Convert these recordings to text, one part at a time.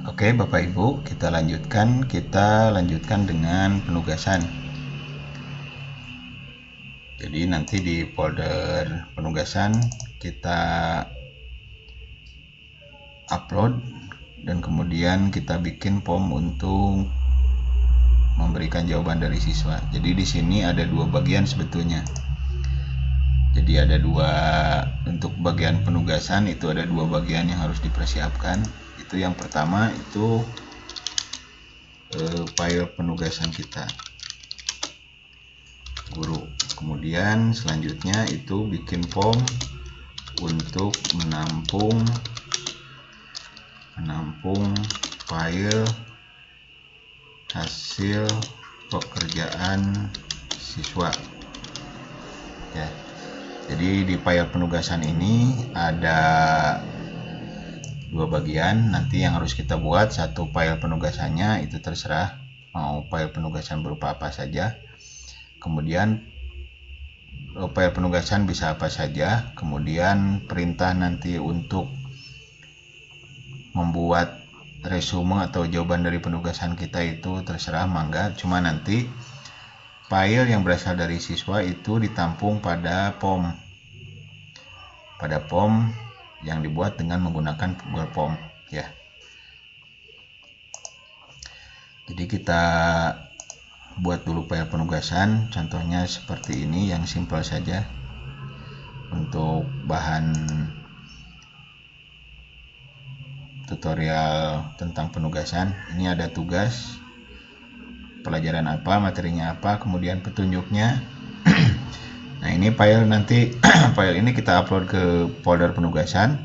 Oke, Bapak Ibu, kita lanjutkan dengan penugasan. Jadi nanti di folder penugasan kita upload dan kemudian kita bikin form untuk memberikan jawaban dari siswa. Jadi di sini ada dua bagian sebetulnya. Jadi ada dua, untuk bagian penugasan itu ada dua bagian yang harus dipersiapkan. Itu yang pertama itu file penugasan kita guru. Kemudian selanjutnya itu bikin form untuk menampung file hasil pekerjaan siswa ya. Jadi di file penugasan ini ada dua bagian nanti yang harus kita buat. Satu file penugasannya itu terserah mau file penugasan berupa apa saja. Kemudian file penugasan bisa apa saja. Kemudian perintah nanti untuk membuat resume atau jawaban dari penugasan kita itu terserah, mangga. Cuma nanti file yang berasal dari siswa itu ditampung pada form yang dibuat dengan menggunakan Google Form ya. Jadi kita buat dulu file penugasan, contohnya seperti ini yang simple saja. Untuk bahan tutorial tentang penugasan, ini ada tugas, pelajaran apa, materinya apa, kemudian petunjuknya. Nah ini file nanti file ini kita upload ke folder penugasan,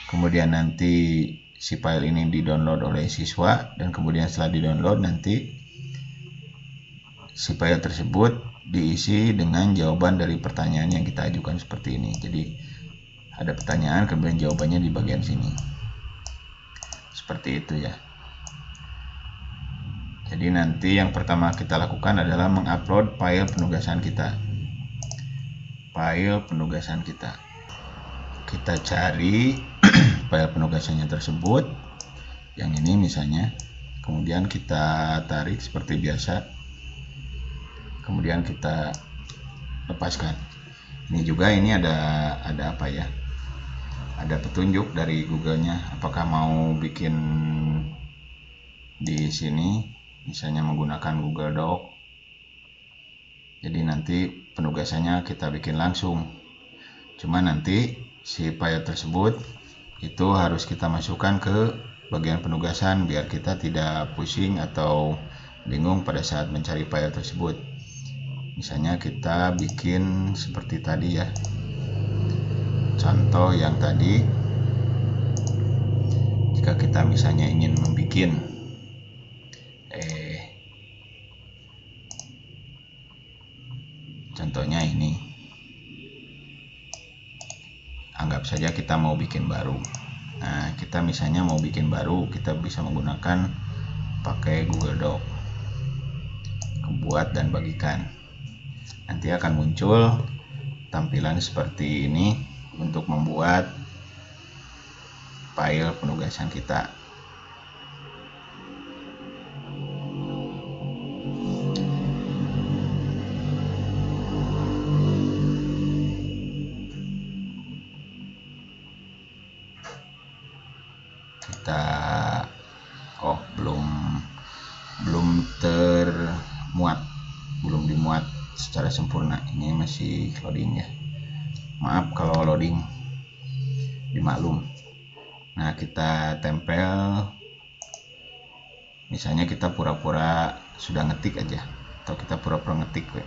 kemudian nanti si file ini di-download oleh siswa, dan kemudian setelah di-download nanti si file tersebut diisi dengan jawaban dari pertanyaan yang kita ajukan seperti ini. Jadi ada pertanyaan, kemudian jawabannya di bagian sini. Seperti itu ya. Jadi nanti yang pertama kita lakukan adalah mengupload file penugasan kita. Kita cari file penugasannya tersebut, yang ini misalnya, kemudian kita tarik seperti biasa, kemudian kita lepaskan. Ini juga ini ada apa ya, ada petunjuk dari Google-nya, apakah mau bikin di sini misalnya menggunakan Google Doc. Jadi nanti penugasannya kita bikin langsung, cuma nanti si file tersebut itu harus kita masukkan ke bagian penugasan biar kita tidak pusing atau bingung pada saat mencari file tersebut. Misalnya kita bikin seperti tadi ya, contoh yang tadi, jika kita misalnya ingin membuat contohnya ini, anggap saja kita mau bikin baru. Nah kita misalnya mau bikin baru, kita bisa menggunakan pakai Google Doc, buat dan bagikan. Nanti akan muncul tampilan seperti ini untuk membuat file penugasan kita. Belum dimuat secara sempurna, ini masih loading ya, maaf kalau loading, dimaklum. Nah kita tempel, misalnya kita pura-pura sudah ngetik aja, atau kita pura-pura ngetik we.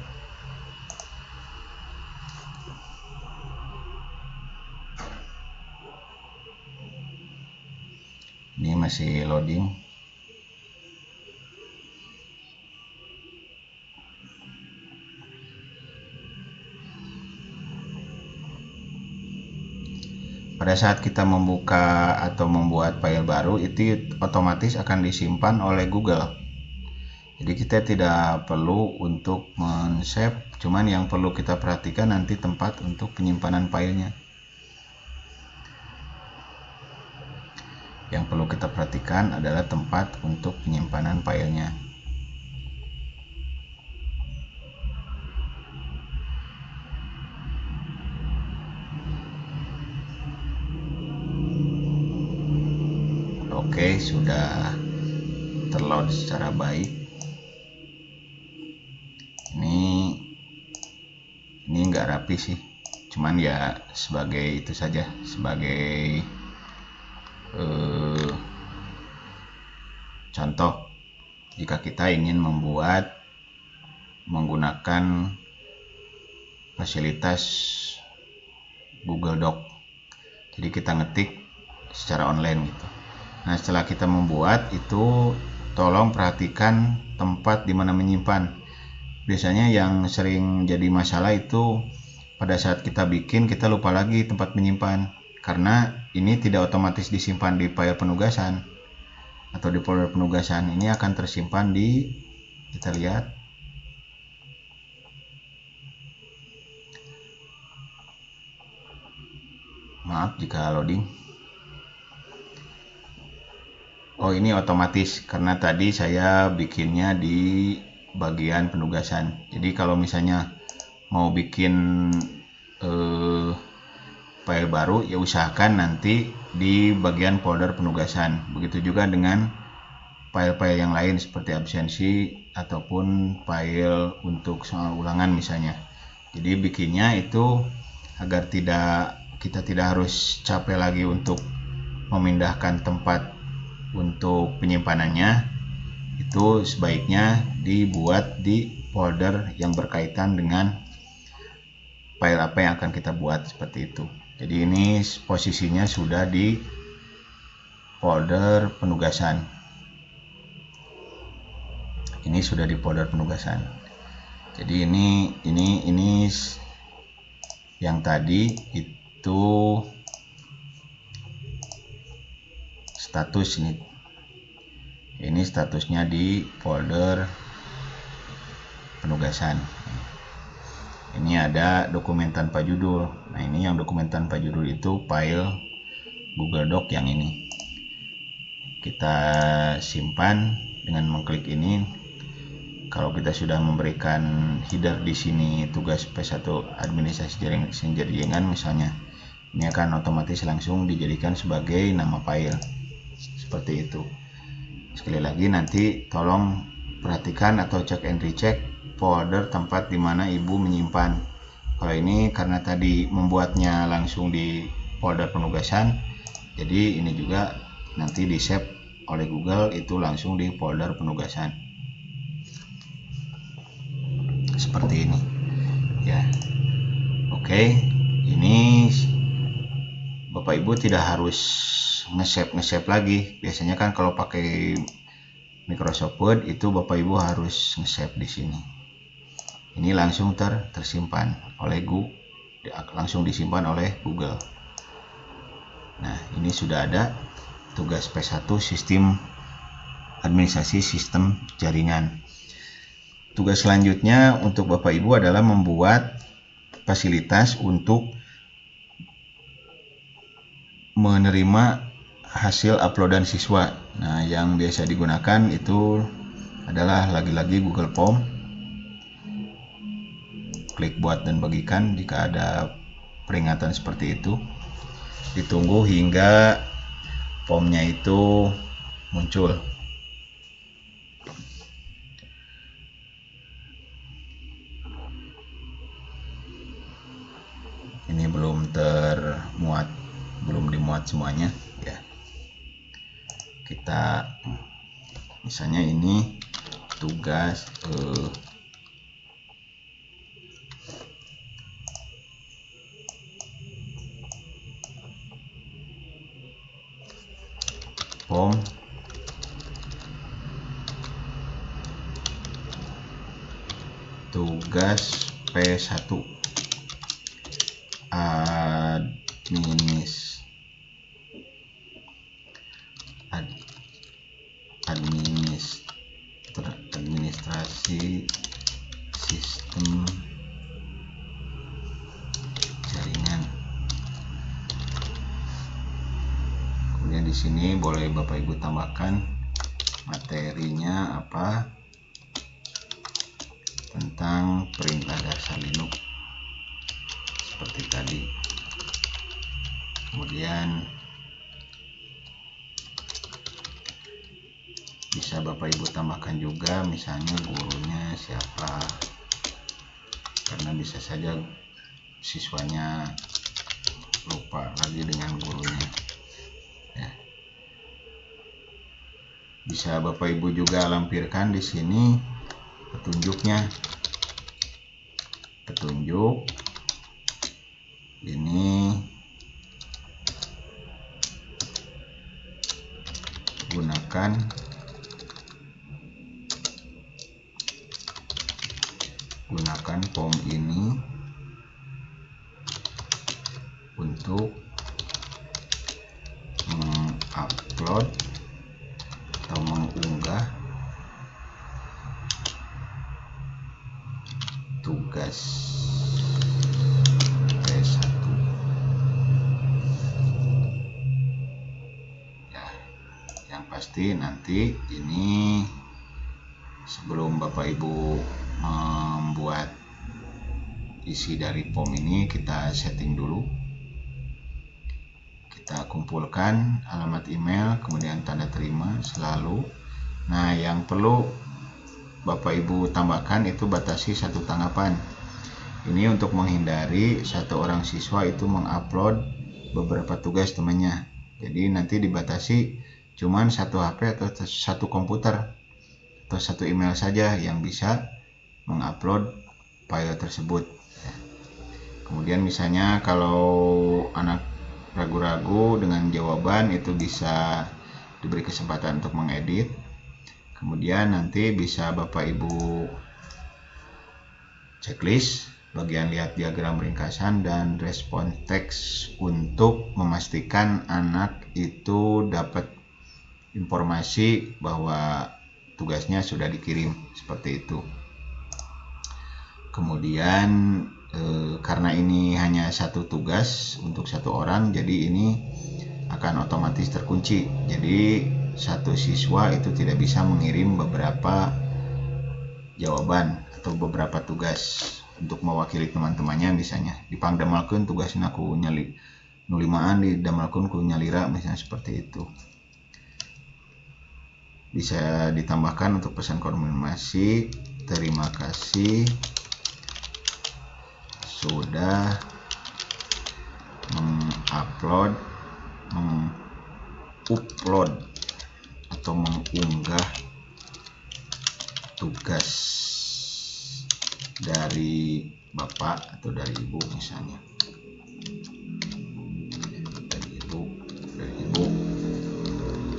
Ini masih loading. Pada saat kita membuka atau membuat file baru, itu otomatis akan disimpan oleh Google. Jadi kita tidak perlu untuk men-save, cuman yang perlu kita perhatikan nanti tempat untuk penyimpanan filenya. Yang perlu kita perhatikan adalah tempat untuk penyimpanan filenya. Oke, sudah terload secara baik. Ini nggak rapi sih, cuman ya sebagai itu saja, sebagai contoh jika kita ingin membuat menggunakan fasilitas Google Doc. Jadi kita ngetik secara online gitu. Nah, setelah kita membuat itu, tolong perhatikan tempat di mana menyimpan. Biasanya yang sering jadi masalah itu pada saat kita bikin kita lupa lagi tempat menyimpan, karena ini tidak otomatis disimpan di file penugasan atau di folder penugasan. Ini akan tersimpan di, kita lihat, maaf jika loading. Oh, ini otomatis karena tadi saya bikinnya di bagian penugasan. Jadi kalau misalnya mau bikin file baru, ya usahakan nanti di bagian folder penugasan. Begitu juga dengan file-file yang lain seperti absensi ataupun file untuk soal ulangan misalnya. Jadi bikinnya itu agar kita tidak harus capek lagi untuk memindahkan tempat untuk penyimpanannya, itu sebaiknya dibuat di folder yang berkaitan dengan file apa yang akan kita buat, seperti itu. Jadi ini posisinya sudah di folder penugasan. Ini sudah di folder penugasan. Jadi ini yang tadi itu status ini. Ini statusnya di folder penugasan. Ini ada dokumen tanpa judul. Nah, ini yang dokumen tanpa judul itu file Google Doc yang ini. Kita simpan dengan mengklik ini. Kalau kita sudah memberikan header di sini tugas P1 administrasi jaringan misalnya, ini akan otomatis langsung dijadikan sebagai nama file. Seperti itu. Sekali lagi, nanti tolong perhatikan atau cek and recheck folder tempat di mana ibu menyimpan. Kalau ini karena tadi membuatnya langsung di folder penugasan, jadi ini juga nanti di save oleh Google itu langsung di folder penugasan. Seperti ini ya. Oke, ini Bapak Ibu tidak harus nge-save lagi. Biasanya kan kalau pakai Microsoft Word itu Bapak Ibu harus nge-save di sini. Ini langsung tersimpan oleh Google, langsung disimpan oleh Google. Nah, ini sudah ada tugas P1 sistem administrasi sistem jaringan. Tugas selanjutnya untuk Bapak Ibu adalah membuat fasilitas untuk menerima hasil uploadan siswa. Nah, yang biasa digunakan itu adalah lagi-lagi Google Form. Klik buat dan bagikan jika ada peringatan seperti itu. Ditunggu hingga formnya itu muncul. Ini belum termuat, belum dimuat semuanya ya. Kita misalnya ini tugas form tugas P1 administrasi sistem jaringan. Kemudian di sini boleh Bapak Ibu tambahkan materinya apa tentang perintah dasar Linux seperti tadi. Kemudian bisa Bapak Ibu tambahkan juga misalnya gurunya siapa, karena bisa saja siswanya lupa lagi dengan gurunya ya. Bisa Bapak Ibu juga lampirkan di sini petunjuknya. Petunjuk ini gunakan form ini untuk mengupload atau mengunggah tugas T1 ya. Yang pasti nanti ini sebelum Bapak Ibu membuat isi dari form ini, kita setting dulu. Kita kumpulkan alamat email, kemudian tanda terima selalu. Nah, yang perlu Bapak Ibu tambahkan itu batasi 1 tanggapan. Ini untuk menghindari satu orang siswa itu mengupload beberapa tugas temannya. Jadi nanti dibatasi cuman 1 HP atau 1 komputer atau 1 email saja yang bisa mengupload file tersebut. Kemudian misalnya kalau anak ragu-ragu dengan jawaban, itu bisa diberi kesempatan untuk mengedit. Kemudian nanti bisa Bapak Ibu checklist bagian lihat diagram ringkasan dan respon teks untuk memastikan anak itu dapat informasi bahwa tugasnya sudah dikirim, seperti itu. Kemudian karena ini hanya 1 tugas untuk 1 orang, jadi ini akan otomatis terkunci. Jadi 1 siswa itu tidak bisa mengirim beberapa jawaban atau beberapa tugas untuk mewakili teman-temannya. Misalnya dipangdamalkeun tugasnya ku nyali nulimaan didamalkeun ku nyalira, misalnya seperti itu. Bisa ditambahkan untuk pesan konfirmasi, terima kasih sudah mengupload atau mengunggah tugas dari Bapak atau dari Ibu, misalnya dari Ibu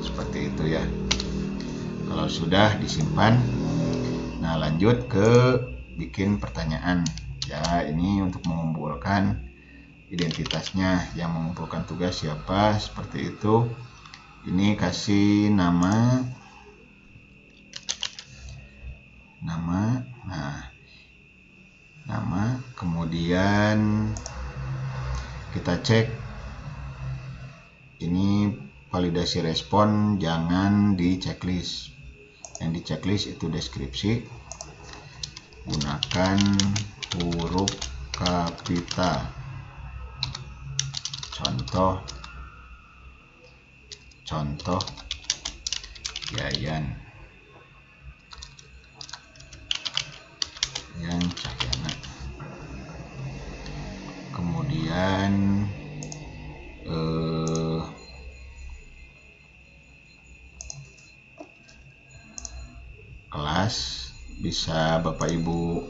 seperti itu ya. Kalau sudah disimpan, nah lanjut ke bikin pertanyaan ya. Ini untuk mengumpulkan identitasnya, yang mengumpulkan tugas siapa, seperti itu. Ini kasih nama, nah nama, kemudian kita cek ini validasi respon, jangan di checklist. Yang di checklist itu deskripsi, gunakan huruf kapital, contoh Yayan Cahyana. Kemudian kelas bisa Bapak Ibu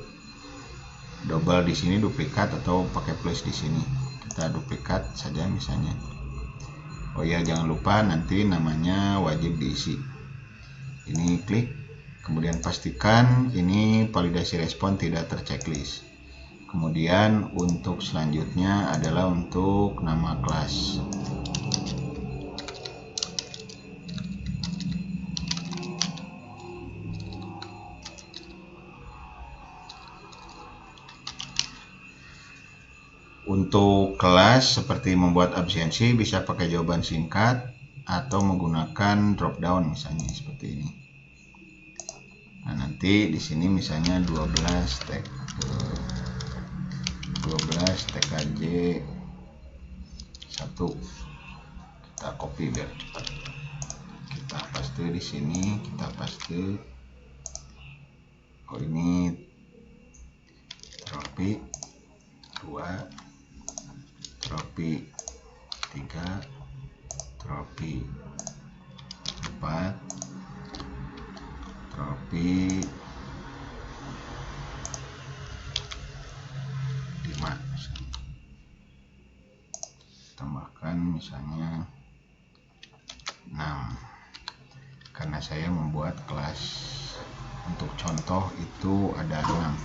double di sini, duplikat, atau pakai plus di sini. Kita duplikat saja misalnya. Oh ya, jangan lupa nanti namanya wajib diisi. Ini klik, kemudian pastikan ini validasi respon tidak terchecklist. Kemudian untuk selanjutnya adalah untuk nama kelas. Untuk kelas seperti membuat absensi bisa pakai jawaban singkat, atau menggunakan drop down misalnya seperti ini. Nah, nanti di sini misalnya 12 TKJ 1, kita copy biar cepat. Kita paste di sini, kita paste. Oh, ini tropi 2, tropi 3, tropi 4, tropi 5, tambahkan misalnya 6, karena saya membuat kelas untuk contoh itu ada 6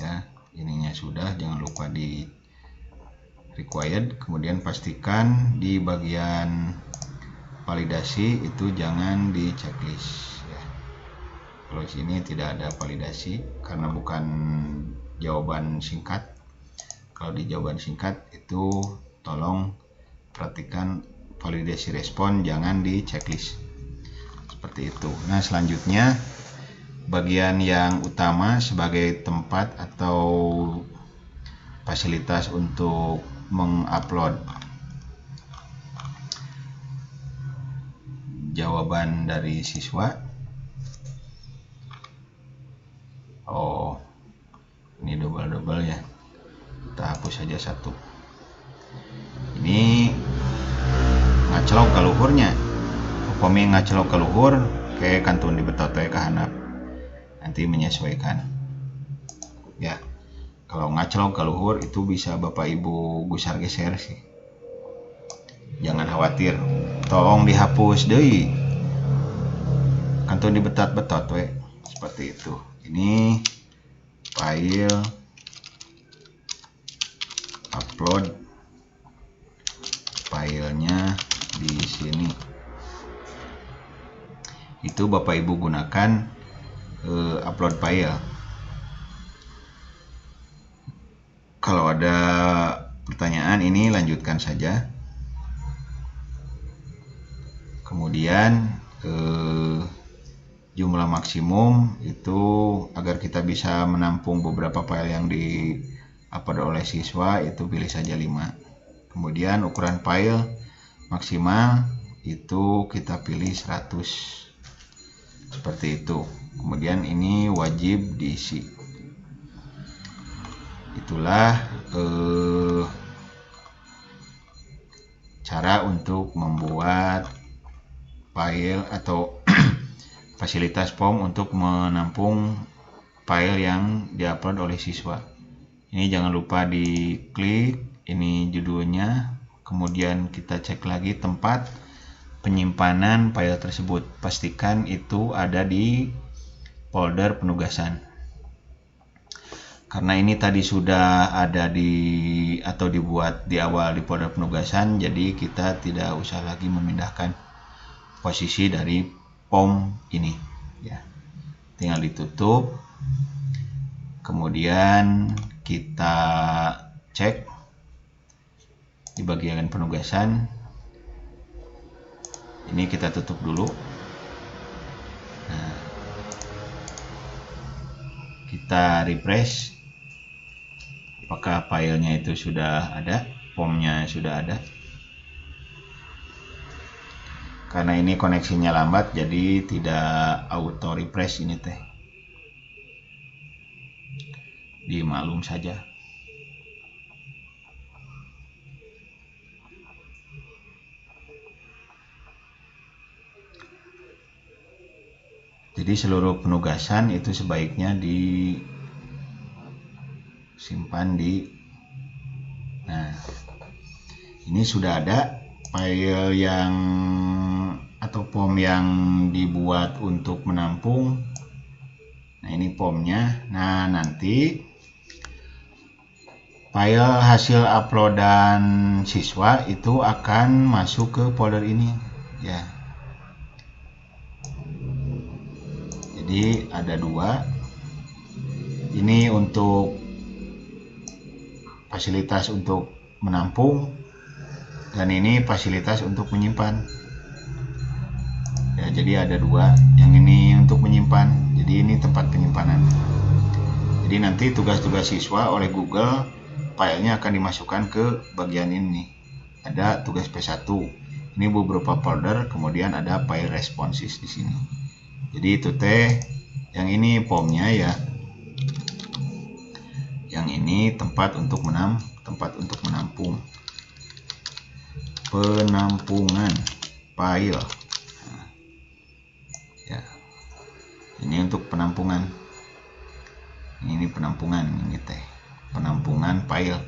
ya. Ininya sudah, jangan lupa di required, kemudian pastikan di bagian validasi itu jangan di checklist ya. Kalau sini tidak ada validasi karena bukan jawaban singkat. Kalau di jawaban singkat itu tolong perhatikan validasi respon, jangan di checklist seperti itu. Nah, selanjutnya bagian yang utama sebagai tempat atau fasilitas untuk mengupload jawaban dari siswa. Oh, ini double ya, kita hapus saja satu. Ini ngacelok ke luhurnya, upami ngacelok ke luhur kayak kantun di betotoy ke handap, nanti menyesuaikan ya. Kalau ngacelok ke luhur itu bisa Bapak Ibu gusar geser sih, jangan khawatir, tolong dihapus deh kantun di betot-betot we, seperti itu. Ini file upload, filenya di sini. Itu Bapak Ibu gunakan upload file. Kalau ada pertanyaan ini lanjutkan saja. Kemudian jumlah maksimum itu agar kita bisa menampung beberapa file yang di-upload oleh siswa itu pilih saja 5. Kemudian ukuran file maksimal itu kita pilih 100 seperti itu. Kemudian ini wajib diisi. Itulah cara untuk membuat file atau fasilitas POM untuk menampung file yang diupload oleh siswa. Ini jangan lupa diklik, ini judulnya, kemudian kita cek lagi tempat penyimpanan file tersebut. Pastikan itu ada di folder penugasan. Karena ini tadi sudah ada atau dibuat di awal di folder penugasan, jadi kita tidak usah lagi memindahkan posisi dari POM ini ya. Tinggal ditutup, kemudian kita cek di bagian penugasan. Ini kita tutup dulu. Nah, kita refresh, apakah filenya itu sudah ada, POM-nya sudah ada. Karena ini koneksinya lambat, jadi tidak auto refresh ini teh. Dimaklum saja. Jadi seluruh penugasan itu sebaiknya disimpan di. Nah, ini sudah ada file yang atau POM yang dibuat untuk menampung. Nah, ini POM-nya. Nah, nanti file hasil uploadan siswa itu akan masuk ke folder ini ya. Jadi ada 2. Ini untuk fasilitas untuk menampung. dan ini fasilitas untuk menyimpan. Ya, jadi ada dua, yang ini untuk menyimpan, jadi ini tempat penyimpanan. Jadi nanti tugas-tugas siswa oleh Google, filenya akan dimasukkan ke bagian ini. Ada tugas P1, ini beberapa folder, kemudian ada file responses di sini. Jadi itu teh, yang ini POM-nya ya, yang ini tempat untuk menampung, penampungan file. Ya, ini untuk penampungan, ini penampungan, ini teh penampungan file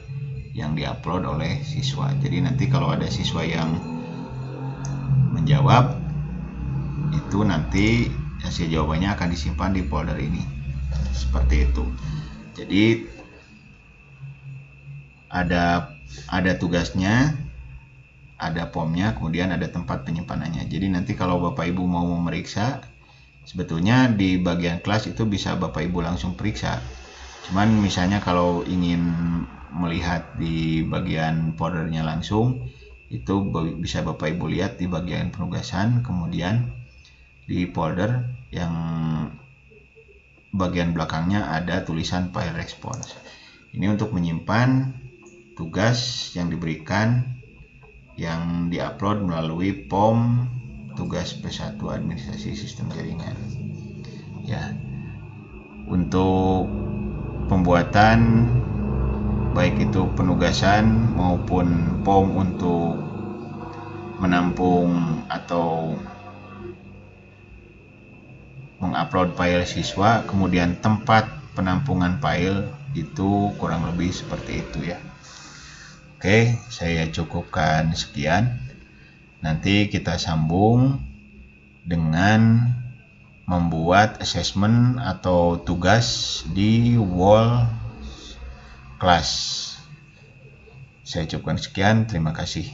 yang diupload oleh siswa. Jadi nanti kalau ada siswa yang menjawab, itu nanti hasil jawabannya akan disimpan di folder ini, seperti itu. Jadi ada tugasnya, ada POM-nya, kemudian ada tempat penyimpanannya. Jadi nanti kalau Bapak Ibu mau memeriksa, sebetulnya di bagian kelas itu bisa Bapak Ibu langsung periksa. Cuman misalnya kalau ingin melihat di bagian foldernya langsung, itu bisa Bapak Ibu lihat di bagian penugasan, kemudian di folder yang bagian belakangnya ada tulisan file response. Ini untuk menyimpan tugas yang diberikan, yang diupload melalui POM tugas P1 administrasi sistem jaringan. Ya, untuk pembuatan baik itu penugasan maupun POM untuk menampung atau mengupload file siswa, kemudian tempat penampungan file, itu kurang lebih seperti itu ya. Oke, saya cukupkan sekian. Nanti kita sambung dengan membuat assessment atau tugas di wall class. Saya cukupkan sekian, terima kasih.